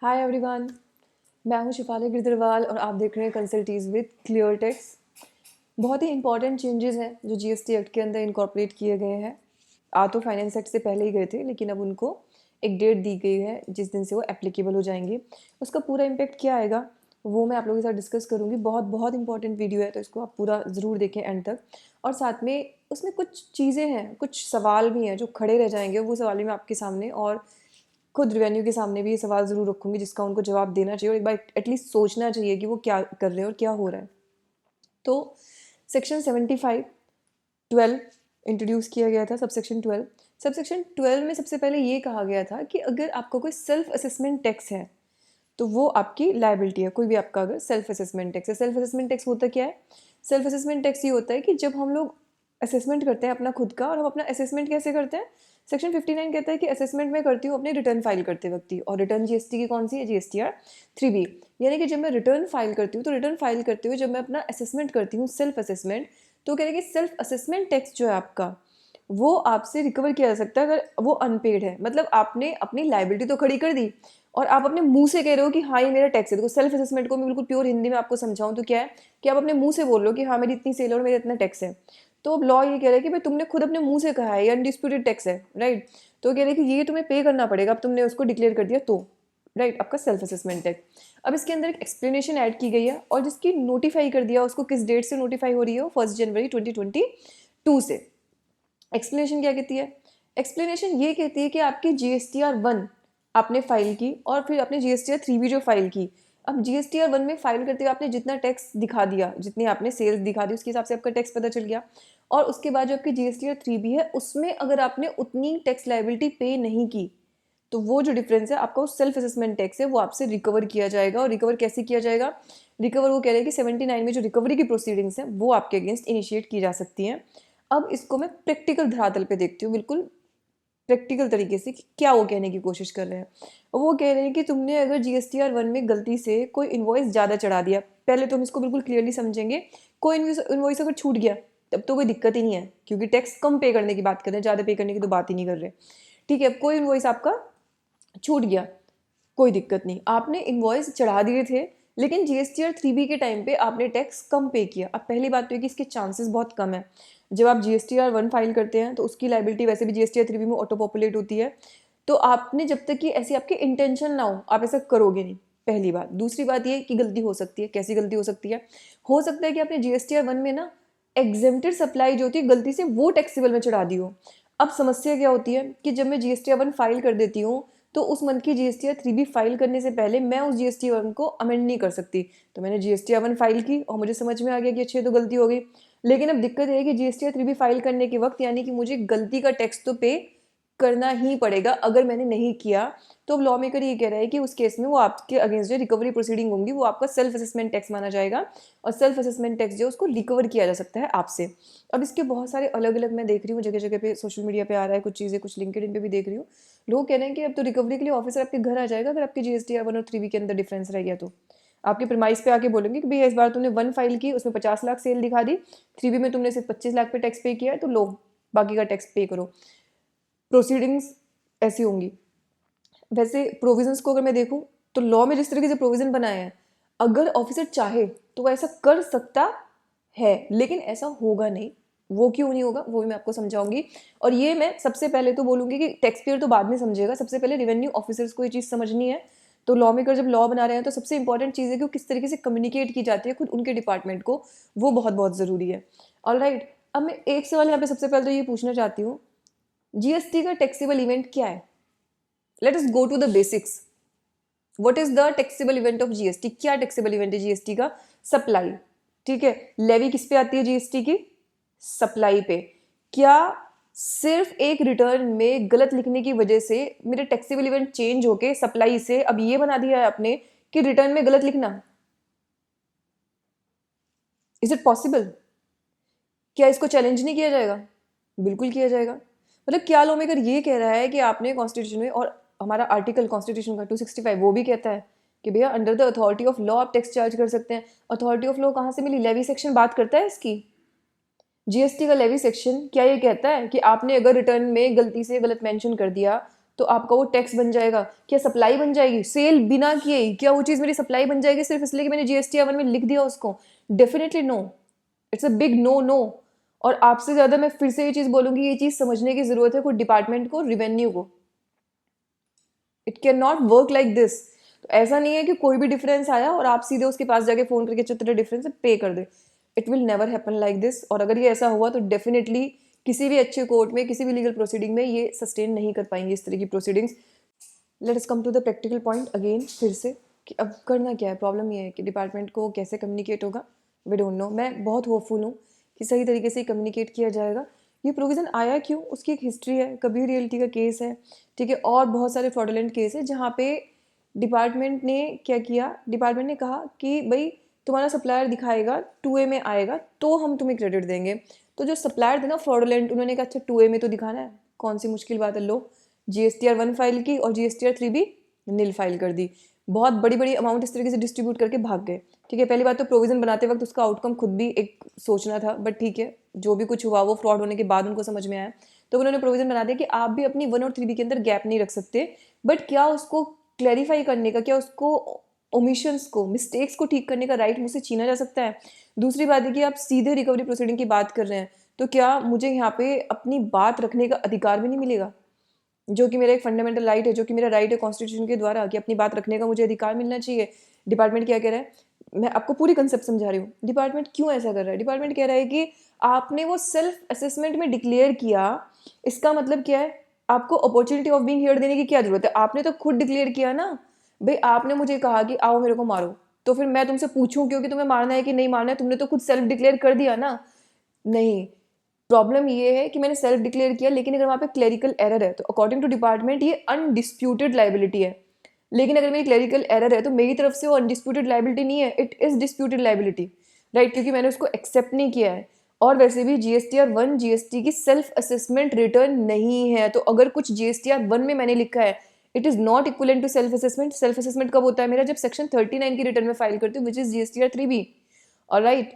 Hi everyone. मैं हूं शिफाली गिरदरवाल और आप देख रहे हैं कंसल्टीज विद क्लियर टेक्स। बहुत ही इंपॉर्टेंट चेंजेस हैं जो जीएसटी एक्ट के अंदर इनकॉर्पोरेट किए गए हैं। आ तो फाइनेंस एक्ट से पहले ही गए थे, लेकिन अब उनको एक डेट दी गई है जिस दिन से वो एप्लीकेबल हो जाएंगे। उसका पूरा इम्पेक्ट क्या आएगा वो मैं आप लोगों के साथ डिस्कस करूँगी। बहुत बहुत इंपॉर्टेंट वीडियो है, तो इसको आप पूरा ज़रूर देखें एंड तक। और साथ में उसमें कुछ चीज़ें हैं, कुछ सवाल भी हैं जो खड़े रह जाएंगे। वो सवाल भी मैं आपके सामने और खुद रिवेन्यू के सामने भी ये सवाल ज़रूर रखूँगी जिसका उनको जवाब देना चाहिए और एक बार एटलीस्ट सोचना चाहिए कि वो क्या कर रहे हैं और क्या हो रहा है। तो सेक्शन 75(12) इंट्रोड्यूस किया गया था। सबसेक्शन 12 में सबसे पहले ये कहा गया था कि अगर आपका कोई सेल्फ असेसमेंट टैक्स है तो वो आपकी लायबिलिटी है। कोई भी आपका अगर सेल्फ असेसमेंट टैक्स है, सेल्फ असेसमेंट टैक्स होता क्या है? सेल्फ असेसमेंट टैक्स ये होता है कि जब हम लोग असेसमेंट करते हैं अपना खुद का, और हम अपना असेसमेंट कैसे करते हैं? सेक्शन 59 कहता है कि असेसमेंट मैं करती हूँ अपने रिटर्न फाइल करते वक्त ही। और रिटर्न जीएसटी की कौन सी है? GSTR 3B। यानी कि जब मैं रिटर्न फाइल करती हूँ तो रिटर्न फाइल करते हुए जब मैं अपना असेसमेंट करती हूँ सेल्फ असेसमेंट, तो कह रहे हैं कि सेल्फ असेसमेंट टैक्स जो है आपका वो आपसे रिकवर किया जा सकता है अगर वो अनपेड है। मतलब आपने अपनी लाइबिलिटी तो खड़ी कर दी और आप अपने मुंह से कह रहे हो कि हाँ ये मेरा टैक्स है। देखो, सेल्फ असेसमेंट को मैं बिल्कुल प्योर हिंदी में आपको समझाऊं तो क्या है कि आप अपने मुंह से बोल रहे हो कि हाँ मेरी इतनी सेल और मेरा इतना टैक्स है। तो अब लॉ ये कह रहा है कि भाई तुमने खुद अपने मुंह से कहा है, ये अनडिस्प्यूटेड टैक्स है, राइट। तो कह रहे हैं कि ये तुम्हें पे करना पड़ेगा, अब तुमने उसको डिक्लेयर कर दिया तो, राइट, आपका सेल्फ असेसमेंट टैक्स। अब इसके अंदर एक एक्सप्लेनेशन ऐड की गई है और जिसकी नोटिफाई कर दिया उसको किस डेट से नोटिफाई हो रही है? 1 जनवरी 2022 से। एक्सप्लेनेशन क्या कहती है? एक्सप्लेनेशन ये कहती है कि आपकी GSTR 1 आपने फाइल की और फिर आपने GSTR 3 भी जो फाइल की। अब GSTR 1 में फाइल करते हुए आपने जितना टैक्स दिखा दिया, जितनी आपने सेल्स दिखा दी, उसके हिसाब से आपका टैक्स पता चल गया। और उसके बाद जो आपकी GSTR 3 है उसमें अगर आपने उतनी टैक्स लाइबिलिटी पे नहीं की तो वो जो डिफरेंस है आपका उस सेल्फ असेसमेंट टैक्स है वो आपसे रिकवर किया जाएगा। और रिकवर कैसे किया जाएगा? रिकवर वो कह रहे हैं कि 79 में जो रिकवरी की प्रोसीडिंग्स हैं वो आपके अगेंस्ट इनिशिएट की जा सकती हैं। अब इसको मैं प्रैक्टिकल धरातल पे देखती हूँ, बिल्कुल प्रैक्टिकल तरीके से कि क्या वो कहने की कोशिश कर रहे हैं। वो कह रहे हैं कि तुमने अगर GSTR 1 में गलती से कोई इन्वॉइस ज़्यादा चढ़ा दिया, पहले तो हम इसको बिल्कुल क्लियरली समझेंगे। कोई इन्वॉइस अगर छूट गया तब तो कोई दिक्कत ही नहीं है, क्योंकि टैक्स कम पे करने की बात कर रहे हैं, ज़्यादा पे करने की तो बात ही नहीं कर रहे। ठीक है, अब कोई इन्वॉइस आपका छूट गया, कोई दिक्कत नहीं, आपने इन्वॉइस चढ़ा दिए थे लेकिन GSTR 3B के टाइम पे आपने टैक्स कम पे किया। अब पहली बात तो है कि इसके चांसेस बहुत कम है। जब आप GSTR 1 फाइल करते हैं तो उसकी लाइबिलिटी वैसे भी GSTR 3B में ऑटो पॉपुलेट होती है। तो आपने जब तक कि ऐसी आपकी इंटेंशन ना हो आप ऐसा करोगे नहीं, पहली बात। दूसरी बात ये कि गलती हो सकती है। कैसी गलती हो सकती है? हो सकता है कि आपने GSTR 1 में ना एग्जेम्प्टेड सप्लाई जो होती है गलती से वो टैक्सेबल में चढ़ा दी हो। अब समस्या क्या होती है कि जब मैं GSTR 1 फाइल कर देती हूँ तो उस मंथ की GSTR 3B फाइल करने से पहले मैं उस GSTR 1 को अमेंड नहीं कर सकती। तो मैंने GSTR 1 फाइल की और मुझे समझ में आ गया कि अच्छी तो गलती हो गई, लेकिन अब दिक्कत है कि GSTR 3B फाइल करने के वक्त यानी कि मुझे गलती का टैक्स तो पे करना ही पड़ेगा। अगर मैंने नहीं किया तो अब लॉ मेकर ये कह रहा है कि उस केस में वो आपके अगेंस्ट जो रिकवरी प्रोसीडिंग होंगी वो आपका सेल्फ असेसमेंट टैक्स माना जाएगा और सेल्फ असेसमेंट टैक्स जो उसको रिकवर किया जा सकता है आपसे। अब इसके बहुत सारे अलग अलग मैं देख रही हूँ, जगह जगह पे सोशल मीडिया पे आ रहा है कुछ चीज़ें, कुछ लिंक्डइन पे भी देख रही हूँ। लोग कह रहे हैं कि अब तो रिकवरी के लिए ऑफिसर आपके घर आ जाएगा अगर आपके GSTR 1 और 3B के अंदर डिफरेंस रह गया तो। आपके प्रीमाइस पे आके बोलेंगे कि भैया इस बार तुमने 1 फाइल की, उसमें 50 लाख सेल दिखा दी, 3B में तुमने सिर्फ 25 लाख पे टैक्स पे किया है, तो लो बाकी का टैक्स पे करो। प्रोसीडिंग्स ऐसी होंगी। वैसे प्रोविजंस को अगर मैं देखूं तो लॉ में जिस तरीके से प्रोविजन बनाए हैं, अगर ऑफिसर चाहे तो वह ऐसा कर सकता है, लेकिन ऐसा होगा नहीं। वो क्यों नहीं होगा वो भी मैं आपको समझाऊंगी। और ये मैं सबसे पहले तो बोलूंगी कि टैक्स पेयर तो बाद में समझेगा, सबसे पहले रेवेन्यू ऑफिसर्स को ये चीज़ समझनी है। तो लॉ मेकर जब लॉ बना रहे हैं तो सबसे इंपॉर्टेंट चीज़ है कि वो किस तरीके से कम्युनिकेट की जाती है खुद उनके डिपार्टमेंट को, वो बहुत बहुत ज़रूरी है। ऑलराइट, अब मैं एक सवाल यहाँ पे सबसे पहले तो ये पूछना चाहती हूँ, GST का टैक्सेबल इवेंट क्या है? Let us go to the basics. What is the taxable event of GST? क्या टैक्सेबल इवेंट है GST का? सप्लाई। ठीक है, लेवी किस पे आती है GST की? सप्लाई पे। क्या सिर्फ एक रिटर्न में गलत लिखने की वजह से मेरे टैक्सेबल इवेंट चेंज होके सप्लाई से अब ये बना दिया है आपने कि रिटर्न में गलत लिखना? Is it possible? क्या इसको चैलेंज नहीं किया जाएगा? बिल्कुल किया जाएगा। मतलब क्या लॉ मेकर ये कह रहा है कि आपने कॉन्स्टिट्यूशन में, और हमारा आर्टिकल कॉन्स्टिट्यूशन का 265 वो भी कहता है कि भैया under the authority of law आप टैक्स चार्ज कर सकते हैं। अथॉरिटी ऑफ लॉ कहाँ से मिली? लेवी सेक्शन बात करता है इसकी। GST का लेवी सेक्शन क्या ये कहता है कि आपने अगर रिटर्न में गलती से गलत मेंशन कर दिया तो आपका वो टैक्स बन जाएगा। क्या सप्लाई बन जाएगी सेल बिना किए ही? क्या वो चीज़ मेरी सप्लाई बन जाएगी सिर्फ इसलिए कि मैंने GST-1 में लिख दिया उसको? Definitely no, it's a big no no. और आपसे ज़्यादा मैं फिर से ये चीज़ बोलूँगी, ये चीज़ समझने की ज़रूरत है कोई डिपार्टमेंट को, रिवेन्यू को। It can not work like this. तो ऐसा नहीं है कि कोई भी डिफरेंस आया और आप सीधे उसके पास जाके फ़ोन करके चित्र डिफरेंस पे कर दे। It will never happen like this. और अगर ये ऐसा हुआ तो डेफिनेटली किसी भी अच्छे कोर्ट में, किसी भी लीगल प्रोसीडिंग में ये सस्टेन नहीं कर पाएंगे इस तरह की proceedings. Let us come to the practical point again फिर से, कि अब करना क्या है। प्रॉब्लम ये है कि डिपार्टमेंट को कैसे कम्युनिकेट होगा, वी डोंट नो। मैं बहुत होपफुल हूँ कि सही तरीके से कम्युनिकेट किया जाएगा। ये प्रोविज़न आया क्यों, उसकी एक हिस्ट्री है, कबीर रियल्टी का केस है, ठीक है, और बहुत सारे फ्रॉडुलेंट केस है जहाँ पे डिपार्टमेंट ने क्या किया, डिपार्टमेंट ने कहा कि भाई तुम्हारा सप्लायर दिखाएगा 2A में आएगा तो हम तुम्हें क्रेडिट देंगे। तो जो सप्लायर थे ना फ्रॉडुलेंट, उन्होंने कहा अच्छा 2A में तो दिखाना है, कौन सी मुश्किल बात है, लो GSTR-1 फाइल की और GSTR-3 भी नील फाइल कर दी। बहुत बड़ी बड़ी अमाउंट इस तरीके से डिस्ट्रीब्यूट करके भाग गए, ठीक है। पहली बात तो प्रोविज़न बनाते वक्त उसका आउटकम खुद भी एक सोचना था, बट ठीक है, जो भी कुछ हुआ वो फ्रॉड होने के बाद उनको समझ में आया। तो उन्होंने प्रोविज़न बना दिया कि आप भी अपनी 1 और 3B के अंदर गैप नहीं रख सकते, बट क्या उसको क्लैरिफाई करने का, क्या उसको ओमिशंस को, मिस्टेक्स को ठीक करने का राइट मुझसे छीना जा सकता है। दूसरी बात है कि आप सीधे रिकवरी प्रोसीडिंग की बात कर रहे हैं, तो क्या मुझे यहाँ पे अपनी बात रखने का अधिकार भी नहीं मिलेगा, जो कि मेरा एक फंडामेंटल राइट है, जो कि मेरा राइट है कॉन्स्टिट्यूशन के द्वारा कि अपनी बात रखने का मुझे अधिकार मिलना चाहिए। डिपार्टमेंट क्या कह रहा है, मैं आपको पूरी कंसेप्ट समझा रही हूँ। डिपार्टमेंट क्यों ऐसा कर रहा है, डिपार्टमेंट कह रहा है कि आपने वो सेल्फ असेसमेंट में डिक्लेयर किया, इसका मतलब क्या है, आपको अपॉर्चुनिटी ऑफ बीइंग हियर्ड देने की क्या जरूरत है? आपने तो खुद डिक्लेयर किया ना। भाई आपने मुझे कहा कि आओ मेरे को मारो, तो फिर मैं तुमसे पूछूं क्योंकि तुम्हें मारना है कि नहीं मारना है? तुमने तो खुद सेल्फ डिक्लेयर कर दिया ना। नहीं, प्रॉब्लम ये है कि मैंने सेल्फ डिक्लेयर किया, लेकिन अगर वहाँ पे क्लेरिकल एरर है तो अकॉर्डिंग टू डिपार्टमेंट ये अनडिस्प्यूटेड लाइबिलिटी है। लेकिन अगर मेरी क्लेरिकल एरर है तो मेरी तरफ से वो अनडिस्प्यूटेड लाइबिलिटी नहीं है, it is disputed liability, right, क्योंकि मैंने उसको एक्सेप्ट नहीं किया है। और वैसे भी GSTR-1 GST की सेल्फ असेसमेंट रिटर्न नहीं है, तो अगर कुछ GSTR-1 में मैंने लिखा है it is not equivalent to self assessment. Self assessment कब होता है मेरा, जब सेक्शन 39 की रिटर्न में फाइल करती हूँ, विच इज़ GSTR-3B। ऑलराइट,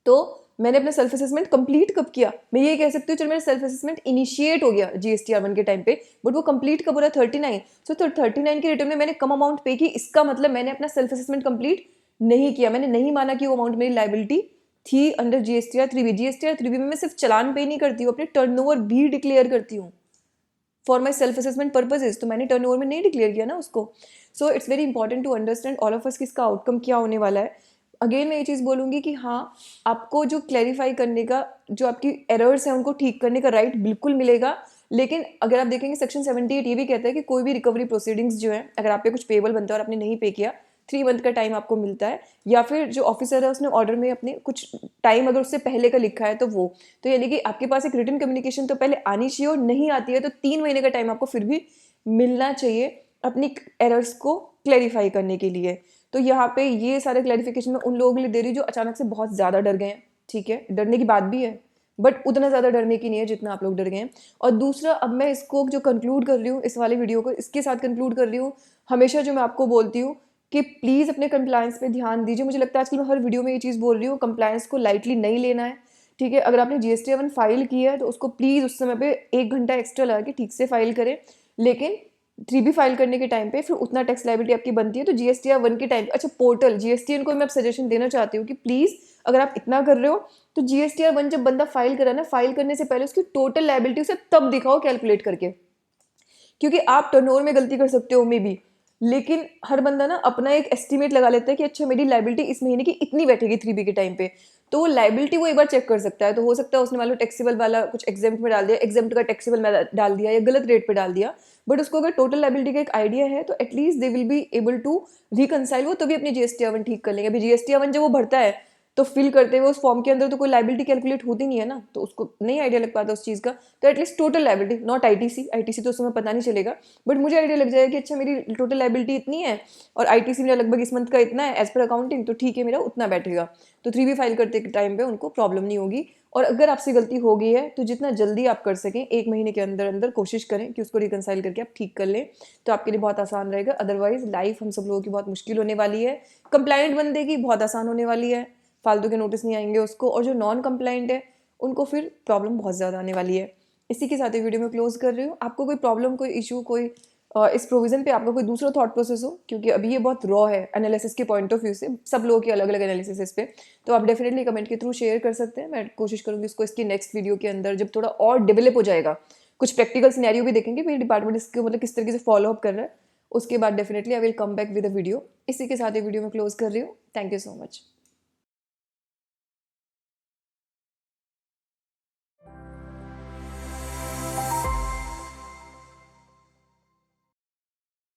तो मैंने अपना सेल्फ असेसमेंट कंप्लीट कब किया? मैं ये कह सकती हूँ चलो मेरा सेल्फ असेसमेंट इनिशिएट हो गया GSTR-1 के टाइम पे, बट वो कंप्लीट कब हो रहा है? 39। सो 39 के रिटर्न में मैंने कम अमाउंट पे की, इसका मतलब मैंने अपना सेल्फ असेसमेंट कंप्लीट नहीं किया। मैंने नहीं माना कि वो अमाउंट मेरी लाइबिलिटी थी अंडर GSTR-3B। GSTR-3B में मैं सिर्फ चलान पे नहीं करती हूँ, अपने टर्नओवर भी डिक्लेयर करती हूँ for my self assessment purposes. तो मैंने टर्नओवर में नहीं डिक्लेयर किया ना उसको। So it's very important to understand all of us कि इसका आउटकम क्या होने वाला है। अगेन मैं ये चीज़ बोलूँगी कि हाँ, आपको जो क्लैरिफाई करने का, जो आपकी एरर्स हैं उनको ठीक करने का राइट बिल्कुल मिलेगा। लेकिन अगर आप देखेंगे सेक्शन 78 ये भी कहता है कि कोई भी रिकवरी प्रोसीडिंग्स जो है, अगर आप पे कुछ पेबल बनता है और आपने नहीं पे किया, 3 मंथ का टाइम आपको मिलता है, या फिर जो ऑफिसर है उसने ऑर्डर में अपने कुछ टाइम अगर उससे पहले का लिखा है तो वो, तो यानी कि आपके पास एक रिटन कम्युनिकेशन तो पहले आनी चाहिए, और नहीं आती है तो 3 महीने का टाइम आपको फिर भी मिलना चाहिए अपनी एरर्स को क्लैरिफाई करने के लिए। तो यहाँ पे ये सारे क्लैरिफिकेशन मैं उन लोगों के लिए दे रही हूँ जो अचानक से बहुत ज़्यादा डर गए हैं, ठीक है, डरने की बात भी है, बट उतना ज़्यादा डरने की नहीं है जितना आप लोग डर गए हैं। और दूसरा, अब मैं इसको जो कंक्लूड कर रही हूँ, इस वाले वीडियो को इसके साथ कंक्लूड कर रही हूँ, हमेशा जो मैं आपको बोलती हूँ कि प्लीज़ अपने कंप्लायंस पे ध्यान दीजिए। मुझे लगता है आजकल मैं हर वीडियो में ये चीज़ बोल रही हूँ, कंप्लायंस को लाइटली नहीं लेना है, ठीक है। अगर आपने GSTR-1 फाइल की है तो उसको प्लीज़ उस समय पे 1 घंटा एक्स्ट्रा लगा के ठीक से फाइल करें। लेकिन 3B फाइल करने के टाइम पे फिर उतना टैक्स लायबिलिटी आपकी बनती है, तो GSTR-1 के टाइम पे, अच्छा पोर्टल GSTN को मैं सजेशन देना चाहती हूँ कि प्लीज़ अगर आप इतना कर रहे हो तो GSTR-1 जब बंदा फाइल करा ना, फाइल करने से पहले उसकी टोटल लायबिलिटी उसे तब दिखाओ कैलकुलेट करके, क्योंकि आप टर्नओवर में गलती कर सकते हो मे बी, लेकिन हर बंदा ना अपना एक एस्टिमेट लगा लेता है कि अच्छा मेरी लाइबिलिटी इस महीने की इतनी बैठेगी 3B के टाइम पे, तो वो लाइबिलिटी वो एक बार चेक कर सकता है। तो हो सकता है उसने मान लो टैक्सेबल वाला कुछ एग्जेम्प्ट में डाल दिया, एग्जेम्प्ट का टैक्सेबल में डाल दिया, या गलत रेट पे डाल दिया, बट उसको अगर टोटल लाइबिलिटी का एक आइडिया है तो at least they will be able to reconcile, वो तभी अपनी GSTR-1 ठीक कर लेंगे। अभी GSTR-1 जब वो भरता है तो फिल करते हुए उस फॉर्म के अंदर तो कोई लाइबिलिटी कैलकुलेट होती नहीं है ना, तो उसको नहीं आइडिया लग पाता उस चीज़ का। तो at least total liability, not ITC तो उस समय पता नहीं चलेगा, बट मुझे आइडिया लग जाएगा कि अच्छा मेरी टोटल लाइबिलिटी इतनी है और ITC मेरा लगभग इस मंथ का इतना है एज पर अकाउंटिंग, तो ठीक है मेरा उतना बैठेगा। तो 3B फाइल करते टाइम पे उनको प्रॉब्लम नहीं होगी। और अगर आपसे गलती हो गई है तो जितना जल्दी आप कर सकें 1 महीने के अंदर अंदर कोशिश करें कि उसको रिकनसाइल करके आप ठीक कर लें, तो आपके लिए बहुत आसान रहेगा। अदरवाइज लाइफ हम सब लोगों की बहुत मुश्किल होने वाली है। कंप्लाइंट बंदे की बहुत आसान होने वाली है, फालतू के नोटिस नहीं आएंगे उसको, और जो नॉन कंप्लाइंट है उनको फिर प्रॉब्लम बहुत ज़्यादा आने वाली है। इसी के साथ ये वीडियो मैं क्लोज कर रही हूँ। आपको कोई प्रॉब्लम, कोई इशू, कोई इस प्रोविज़न पे आपका कोई दूसरा थॉट प्रोसेस हो, क्योंकि अभी ये बहुत रॉ है एनालिसिस के पॉइंट ऑफ व्यू से, सब लोगों की अलग अलग एनालिसिस इस पे, तो आप डेफिनेटली कमेंट के थ्रू शेयर कर सकते हैं। मैं कोशिश करूँगी उसको इसकी नेक्स्ट वीडियो के अंदर, जब थोड़ा और डेवलप हो जाएगा, कुछ प्रैक्टिकल सिनेरियो भी देखेंगे मेरे डिपार्टमेंट इसको मतलब किस तरीके से फॉलो अप कर रहा है, उसके बाद definitely I will come back with a video. इसी के साथ ये वीडियो मैं क्लोज कर रही हूँ। Thank you so much.